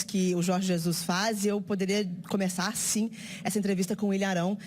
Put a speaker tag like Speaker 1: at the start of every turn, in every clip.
Speaker 1: que o Jorge Jesus faz, e eu poderia começar, sim, essa entrevista com o William Arão,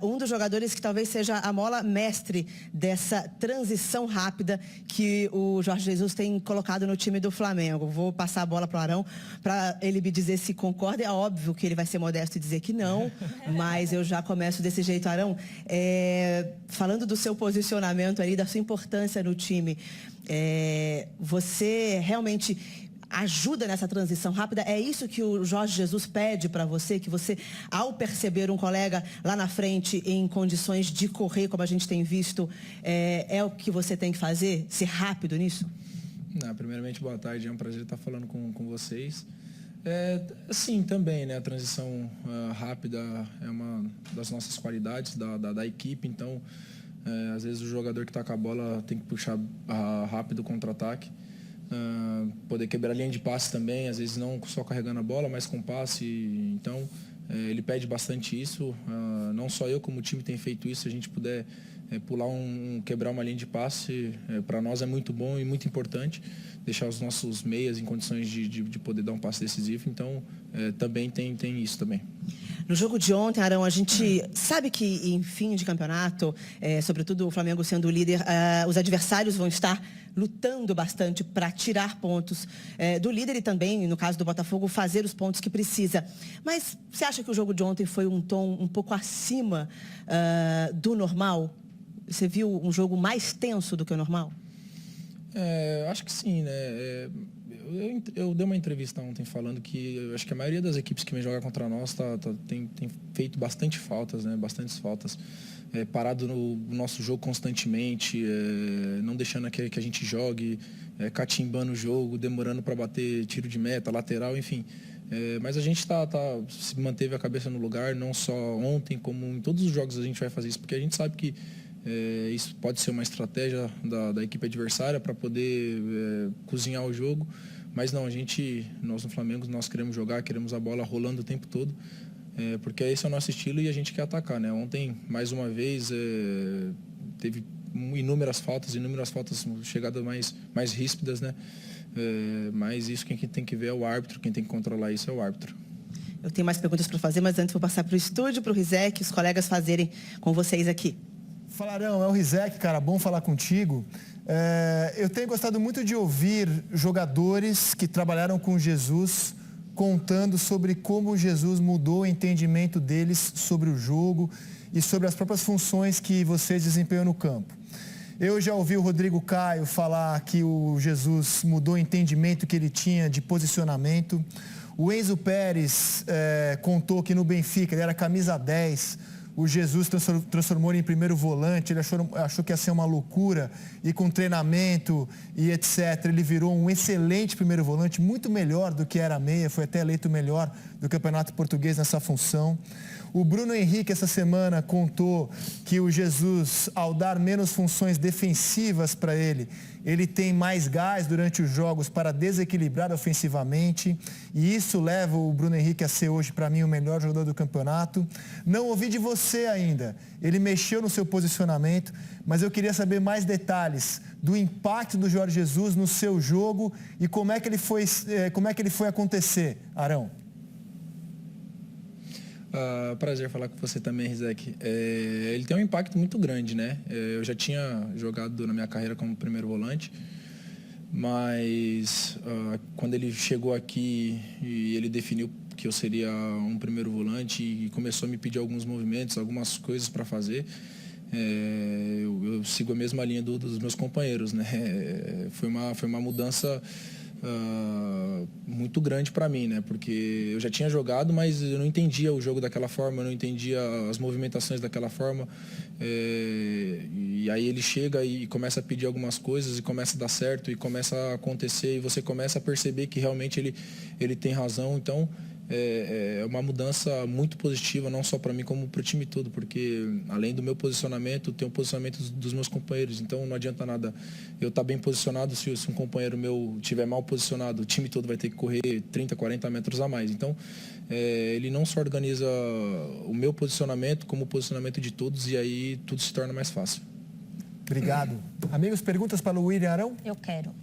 Speaker 1: um dos jogadores que talvez seja a mola mestre dessa transição rápida que o Jorge Jesus tem colocado no time do Flamengo. Vou passar a bola para o Arão para ele me dizer se concorda. É óbvio que ele vai ser modesto e dizer que não, mas eu já começo desse jeito. Arão, falando do seu posicionamento ali, da sua importância no time, você realmente ajuda nessa transição rápida? É isso que o Jorge Jesus pede para você, que você, ao perceber um colega lá na frente em condições de correr, como a gente tem visto, é o que você tem que fazer? Ser rápido nisso?
Speaker 2: Primeiramente, boa tarde, é um prazer estar falando com vocês. Sim, também, né? A transição rápida é uma das nossas qualidades da equipe, então às vezes o jogador que está com a bola tem que puxar rápido o contra-ataque, poder quebrar a linha de passe também, às vezes não só carregando a bola, mas com passe. Então ele pede bastante isso, não só eu, como o time tem feito isso. Se a gente puder quebrar uma linha de passe, para nós é muito bom e muito importante deixar os nossos meias em condições de poder dar um passe decisivo. Então também tem isso também.
Speaker 1: No jogo de ontem, Arão, a gente sabe que em fim de campeonato, sobretudo o Flamengo sendo o líder, os adversários vão estar lutando bastante para tirar pontos do líder e também, no caso do Botafogo, fazer os pontos que precisa. Mas você acha que o jogo de ontem foi um tom um pouco acima do normal? Você viu um jogo mais tenso do que o normal?
Speaker 2: Acho que sim, né? Eu dei uma entrevista ontem falando que eu acho que a maioria das equipes que vem jogar contra nós tem feito bastante faltas, né? Bastantes faltas. Parado no nosso jogo constantemente, não deixando que a gente jogue, catimbando o jogo, demorando para bater tiro de meta, lateral, enfim. Mas a gente se manteve a cabeça no lugar, não só ontem, como em todos os jogos a gente vai fazer isso, porque a gente sabe que isso pode ser uma estratégia da equipe adversária para poder cozinhar o jogo. Mas não, nós no Flamengo, nós queremos jogar, queremos a bola rolando o tempo todo, porque esse é o nosso estilo e a gente quer atacar, né? Ontem, mais uma vez, teve inúmeras faltas, chegadas mais ríspidas, né? Mas isso quem tem que ver é o árbitro, quem tem que controlar isso é o árbitro.
Speaker 1: Eu tenho mais perguntas para fazer, mas antes vou passar para o estúdio, para o Rizek, os colegas fazerem com vocês aqui.
Speaker 3: Fala, Arão, é o Rizek, cara, bom falar contigo. Eu tenho gostado muito de ouvir jogadores que trabalharam com Jesus contando sobre como Jesus mudou o entendimento deles sobre o jogo e sobre as próprias funções que vocês desempenham no campo. Eu já ouvi o Rodrigo Caio falar que o Jesus mudou o entendimento que ele tinha de posicionamento. O Enzo Pérez contou que no Benfica ele era camisa 10, o Jesus transformou ele em primeiro volante, ele achou que ia ser uma loucura, e com treinamento e etc, ele virou um excelente primeiro volante, muito melhor do que era meia, foi até eleito o melhor do Campeonato Português nessa função. O Bruno Henrique, essa semana, contou que o Jesus, ao dar menos funções defensivas para ele tem mais gás durante os jogos para desequilibrar ofensivamente, e isso leva o Bruno Henrique a ser hoje, para mim, o melhor jogador do campeonato. Não ouvi de você ainda, ele mexeu no seu posicionamento, mas eu queria saber mais detalhes do impacto do Jorge Jesus no seu jogo e como é que ele foi acontecer, Arão.
Speaker 2: Prazer falar com você também, Rizek. Ele tem um impacto muito grande, né? Eu já tinha jogado na minha carreira como primeiro volante, mas quando ele chegou aqui e ele definiu que eu seria um primeiro volante e começou a me pedir alguns movimentos, algumas coisas para fazer, eu sigo a mesma linha dos meus companheiros, né? Foi uma mudança muito grande para mim, né? Porque eu já tinha jogado, mas eu não entendia o jogo daquela forma, eu não entendia as movimentações daquela forma. E aí ele chega e começa a pedir algumas coisas e começa a dar certo e começa a acontecer e você começa a perceber que realmente ele tem razão. Então é uma mudança muito positiva, não só para mim como para o time todo, porque além do meu posicionamento, tem o posicionamento dos meus companheiros, então não adianta nada eu estar bem posicionado se um companheiro meu estiver mal posicionado, o time todo vai ter que correr 30, 40 metros a mais. Então ele não só organiza o meu posicionamento como o posicionamento de todos, e aí tudo se torna mais fácil.
Speaker 3: Obrigado. Amigos, perguntas para o William Arão?
Speaker 4: Eu quero.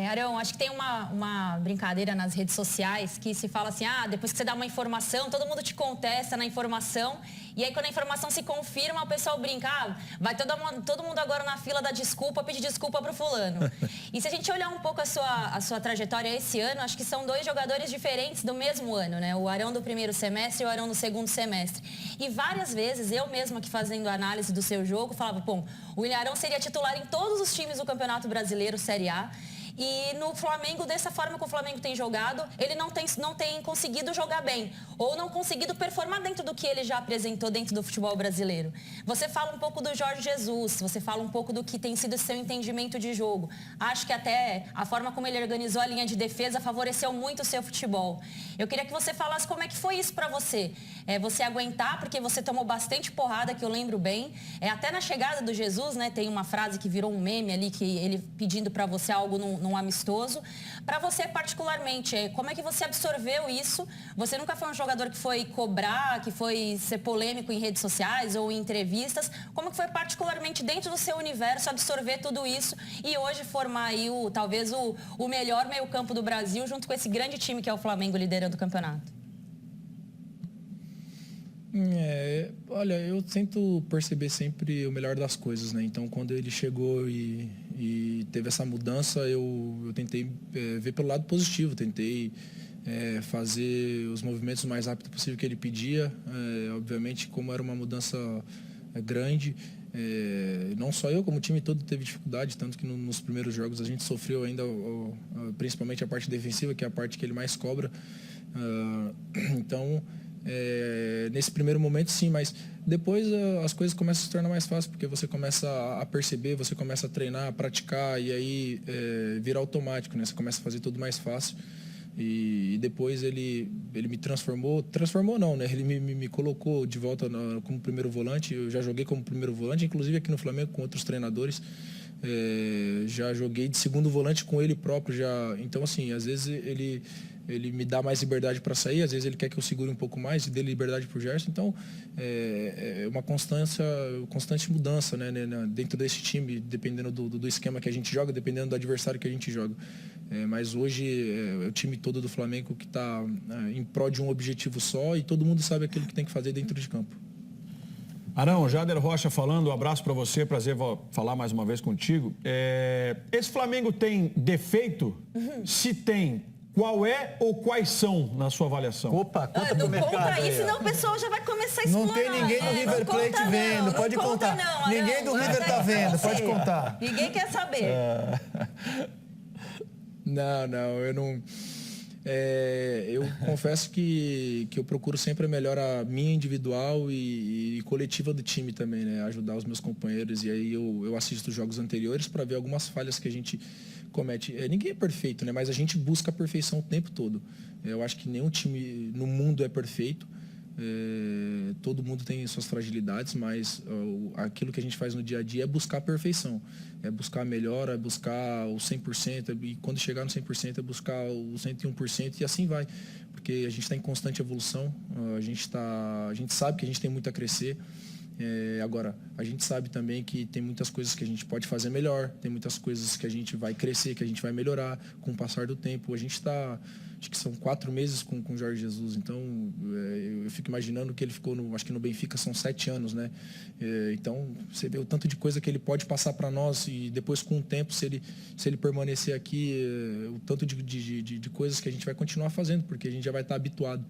Speaker 4: Arão, acho que tem uma brincadeira nas redes sociais que se fala assim, depois que você dá uma informação, todo mundo te contesta na informação, e aí quando a informação se confirma, o pessoal brinca, vai todo mundo agora na fila da desculpa, pedir desculpa pro fulano. E se a gente olhar um pouco a sua trajetória esse ano, acho que são 2 jogadores diferentes do mesmo ano, né? O Arão do primeiro semestre e o Arão do segundo semestre. E várias vezes, eu mesma aqui fazendo análise do seu jogo, falava, o William Arão seria titular em todos os times do Campeonato Brasileiro, Série A. E no Flamengo, dessa forma que o Flamengo tem jogado, ele não tem conseguido jogar bem. Ou não conseguido performar dentro do que ele já apresentou dentro do futebol brasileiro. Você fala um pouco do Jorge Jesus, você fala um pouco do que tem sido seu entendimento de jogo. Acho que até a forma como ele organizou a linha de defesa favoreceu muito o seu futebol. Eu queria que você falasse como é que foi isso pra você. Você aguentar, porque você tomou bastante porrada, que eu lembro bem. Até na chegada do Jesus, né, tem uma frase que virou um meme ali, que ele pedindo pra você algo num amistoso. Para você particularmente, como é que você absorveu isso? Você nunca foi um jogador que foi cobrar, que foi ser polêmico em redes sociais ou em entrevistas. Como que foi particularmente dentro do seu universo absorver tudo isso e hoje formar aí talvez o melhor meio-campo do Brasil junto com esse grande time que é o Flamengo liderando o campeonato?
Speaker 2: Olha, eu tento perceber sempre o melhor das coisas, né? Então, quando ele chegou e teve essa mudança, eu tentei ver pelo lado positivo, tentei fazer os movimentos o mais rápido possível que ele pedia. Obviamente, como era uma mudança grande, não só eu, como o time todo teve dificuldade, tanto que nos primeiros jogos a gente sofreu ainda, principalmente a parte defensiva, que é a parte que ele mais cobra. Então, nesse primeiro momento sim, mas depois as coisas começam a se tornar mais fáceis, porque você começa a perceber, você começa a treinar, a praticar, e aí vira automático, né? Você começa a fazer tudo mais fácil. E depois ele me transformou não, né? Ele me colocou de volta como primeiro volante. Eu já joguei como primeiro volante, inclusive aqui no Flamengo com outros treinadores. Já joguei de segundo volante com ele próprio já. Então, assim, às vezes ele me dá mais liberdade para sair, às vezes ele quer que eu segure um pouco mais e dê liberdade para o Gerson. Então, é uma constante mudança, né, dentro desse time, dependendo do esquema que a gente joga, dependendo do adversário que a gente joga. Mas hoje é o time todo do Flamengo que está em prol de um objetivo só e todo mundo sabe aquilo que tem que fazer dentro de campo.
Speaker 5: Arão, Jader Rocha falando, um abraço para você, prazer falar mais uma vez contigo. Esse Flamengo tem defeito? Se tem, qual é ou quais são na sua avaliação?
Speaker 3: Opa, conta pro
Speaker 4: Não
Speaker 3: mercado.
Speaker 4: conta
Speaker 3: Aí,
Speaker 4: aí, senão o pessoal já vai começar a explorar.
Speaker 3: Não tem ninguém do River Plate vendo, pode contar.
Speaker 4: Não,
Speaker 3: ninguém do River tá vendo, pode contar.
Speaker 4: Ninguém quer saber.
Speaker 2: Não, eu não... eu confesso que eu procuro sempre a melhora minha individual e coletiva do time também, né? Ajudar os meus companheiros. E aí eu assisto os jogos anteriores para ver algumas falhas que a gente comete. Ninguém é perfeito, né? Mas a gente busca a perfeição o tempo todo. Eu acho que nenhum time no mundo é perfeito. Todo mundo tem suas fragilidades, mas aquilo que a gente faz no dia a dia é buscar a perfeição, é buscar a melhora, é buscar o 100%, e quando chegar no 100% é buscar o 101%, e assim vai, porque a gente está em constante evolução, a gente sabe que a gente tem muito a crescer. Agora, a gente sabe também que tem muitas coisas que a gente pode fazer melhor, tem muitas coisas que a gente vai crescer, que a gente vai melhorar com o passar do tempo. A gente está, acho que são 4 meses com o Jorge Jesus, então eu fico imaginando que ele ficou, acho que no Benfica são 7 anos, né? Então, você vê o tanto de coisa que ele pode passar para nós e depois com o tempo, se ele permanecer aqui, o tanto de coisas que a gente vai continuar fazendo, porque a gente já vai estar habituado.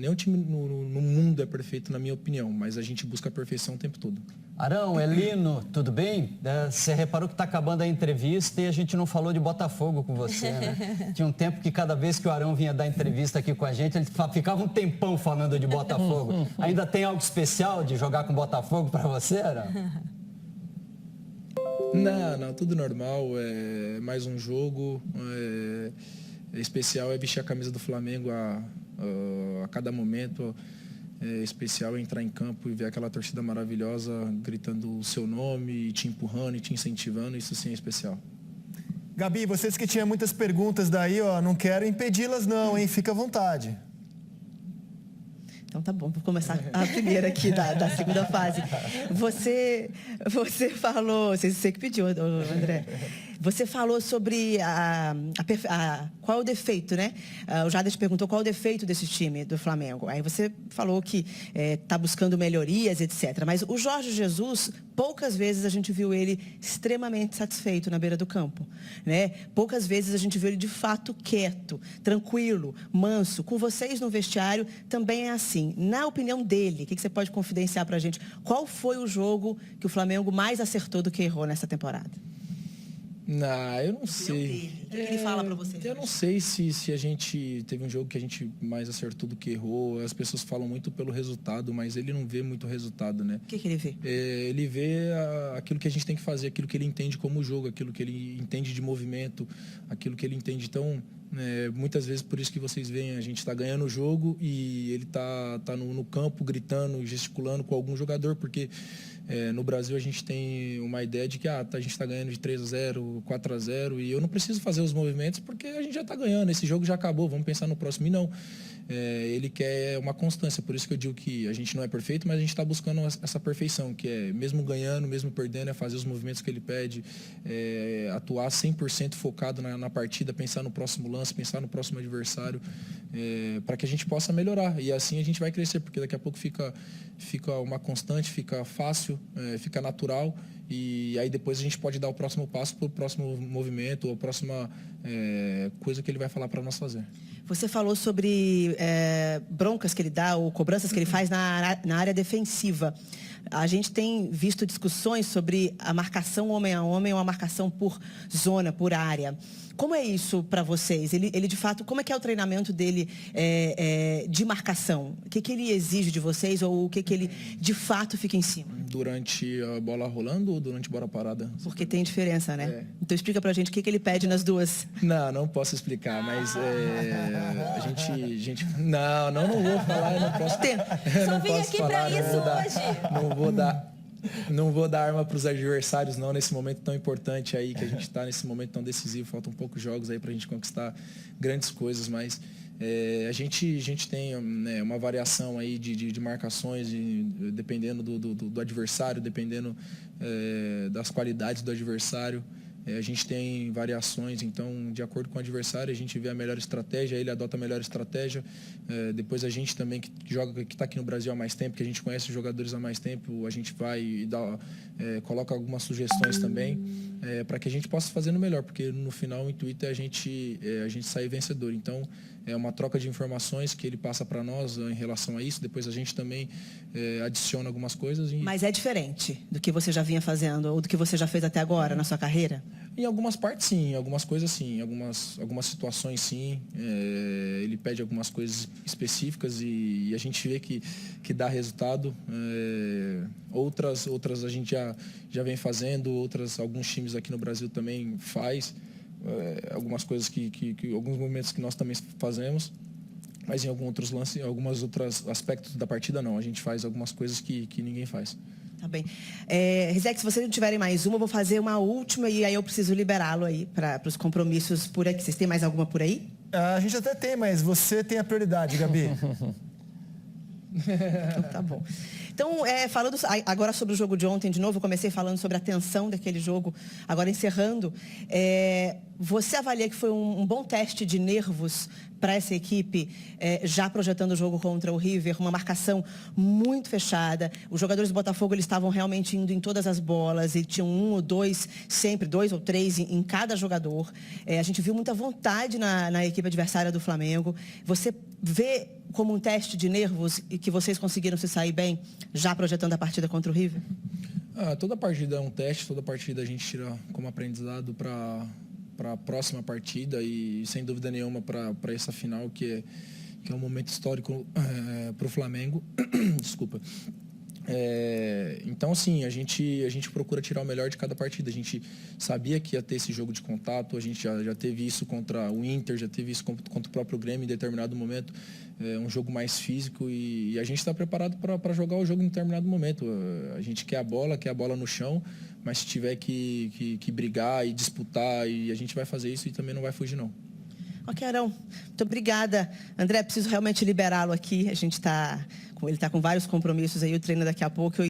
Speaker 2: Nenhum time no mundo é perfeito, na minha opinião, mas a gente busca a perfeição o tempo todo.
Speaker 6: Arão, Elino, tudo bem? Você reparou que está acabando a entrevista e a gente não falou de Botafogo com você, né? Tinha um tempo que cada vez que o Arão vinha dar entrevista aqui com a gente, ele ficava um tempão falando de Botafogo. Ainda tem algo especial de jogar com Botafogo para você, Arão?
Speaker 2: Não, tudo normal, é mais um jogo. Especial é vestir a camisa do Flamengo a cada momento. Especial é entrar em campo e ver aquela torcida maravilhosa gritando o seu nome, te empurrando e te incentivando, isso sim é especial.
Speaker 3: Gabi, vocês que tinham muitas perguntas daí, ó, não quero impedi-las não, hein? Fica à vontade.
Speaker 1: Então tá bom, vou começar a primeira aqui da segunda fase. Você falou, você que pediu, André. Você falou sobre qual é o defeito, né? O Jader te perguntou qual é o defeito desse time do Flamengo. Aí você falou que está buscando melhorias, etc. Mas o Jorge Jesus, poucas vezes a gente viu ele extremamente satisfeito na beira do campo, né? Poucas vezes a gente viu ele de fato quieto, tranquilo, manso. Com vocês no vestiário também é assim. Na opinião dele, o que você pode confidenciar para a gente? Qual foi o jogo que o Flamengo mais acertou do que errou nessa temporada?
Speaker 2: Não, eu não sei.
Speaker 1: O que ele fala para vocês?
Speaker 2: Eu não sei se a gente teve um jogo que a gente mais acertou do que errou. As pessoas falam muito pelo resultado, mas ele não vê muito resultado, né?
Speaker 1: O que ele vê?
Speaker 2: Ele vê aquilo que a gente tem que fazer, aquilo que ele entende como jogo, aquilo que ele entende de movimento, aquilo que ele entende. Então, muitas vezes por isso que vocês veem, a gente está ganhando o jogo e ele tá no campo gritando, gesticulando com algum jogador, porque no Brasil a gente tem uma ideia de que a gente está ganhando de 3-0, 4-0 e eu não preciso fazer os movimentos porque a gente já está ganhando, esse jogo já acabou, vamos pensar no próximo. E não, ele quer uma constância, por isso que eu digo que a gente não é perfeito, mas a gente está buscando essa perfeição, que é mesmo ganhando, mesmo perdendo, é fazer os movimentos que ele pede, atuar 100% focado na partida, pensar no próximo lance, pensar no próximo adversário, para que a gente possa melhorar. E assim a gente vai crescer, porque daqui a pouco fica uma constante, fica fácil, fica natural. E aí depois a gente pode dar o próximo passo para o próximo movimento, ou a próxima coisa que ele vai falar para nós fazer.
Speaker 1: Você falou sobre broncas que ele dá ou cobranças que ele faz na área defensiva. A gente tem visto discussões sobre a marcação homem a homem ou a marcação por zona, por área. Como é isso para vocês? Ele de fato, como é que é o treinamento dele de marcação? O que ele exige de vocês ou o que ele de fato fica em cima?
Speaker 2: Durante a bola rolando ou durante a bola parada?
Speaker 1: Porque tem diferença, né? Então explica pra gente o que ele pede nas duas.
Speaker 2: Não posso explicar, mas a gente... Não vou falar, eu não posso...
Speaker 4: Só vim aqui pra isso hoje.
Speaker 2: Não vou dar arma para os adversários, não, nesse momento tão importante aí, que a gente está nesse momento tão decisivo. Faltam poucos jogos aí para a gente conquistar grandes coisas, mas a gente tem uma variação aí de marcações, dependendo do adversário, dependendo das qualidades do adversário. A gente tem variações, então, de acordo com o adversário, a gente vê a melhor estratégia, ele adota a melhor estratégia. Depois a gente também, que está aqui no Brasil há mais tempo, que a gente conhece os jogadores há mais tempo, a gente vai e coloca algumas sugestões também, para que a gente possa fazer no melhor, porque no final o intuito é a gente sair vencedor. Então, é uma troca de informações que ele passa para nós em relação a isso. Depois a gente também adiciona algumas coisas.
Speaker 1: Mas é diferente do que você já vinha fazendo ou do que você já fez até agora na sua carreira?
Speaker 2: Em algumas partes, sim. Em algumas coisas, sim. Algumas situações, sim. Ele pede algumas coisas específicas e a gente vê que dá resultado. Outras a gente já vem fazendo. Alguns times aqui no Brasil também faz. Algumas coisas alguns movimentos que nós também fazemos, mas em alguns outros lances, em alguns outros aspectos da partida não, a gente faz algumas coisas que ninguém faz.
Speaker 1: Tá bem. Rizek, se vocês não tiverem mais uma, eu vou fazer uma última e aí eu preciso liberá-lo aí para os compromissos por aqui. Vocês têm mais alguma por aí?
Speaker 3: A gente até tem, mas você tem a prioridade, Gabi.
Speaker 1: Então, tá bom. Então, falando agora sobre o jogo de ontem, de novo, eu comecei falando sobre a tensão daquele jogo, agora encerrando. Você avalia que foi um bom teste de nervos para essa equipe, já projetando o jogo contra o River, uma marcação muito fechada. Os jogadores do Botafogo eles estavam realmente indo em todas as bolas e tinham um ou dois, sempre dois ou três em cada jogador. A gente viu muita vontade na equipe adversária do Flamengo. Você vê como um teste de nervos e que vocês conseguiram se sair bem, já projetando a partida contra o River?
Speaker 2: Toda partida é um teste, toda partida a gente tira como aprendizado para a próxima partida e, sem dúvida nenhuma, para essa final, que é um momento histórico para o Flamengo. Desculpa. Então, assim, a gente procura tirar o melhor de cada partida. A gente sabia que ia ter esse jogo de contato, a gente já teve isso contra o Inter, já teve isso contra o próprio Grêmio em determinado momento, um jogo mais físico e a gente está preparado para jogar o jogo em determinado momento. A gente quer a bola no chão, mas se tiver que brigar e disputar, e a gente vai fazer isso e também não vai fugir, não.
Speaker 1: Ok, Arão. Muito obrigada. André, preciso realmente liberá-lo aqui. Ele está com vários compromissos aí, o treino daqui a pouco.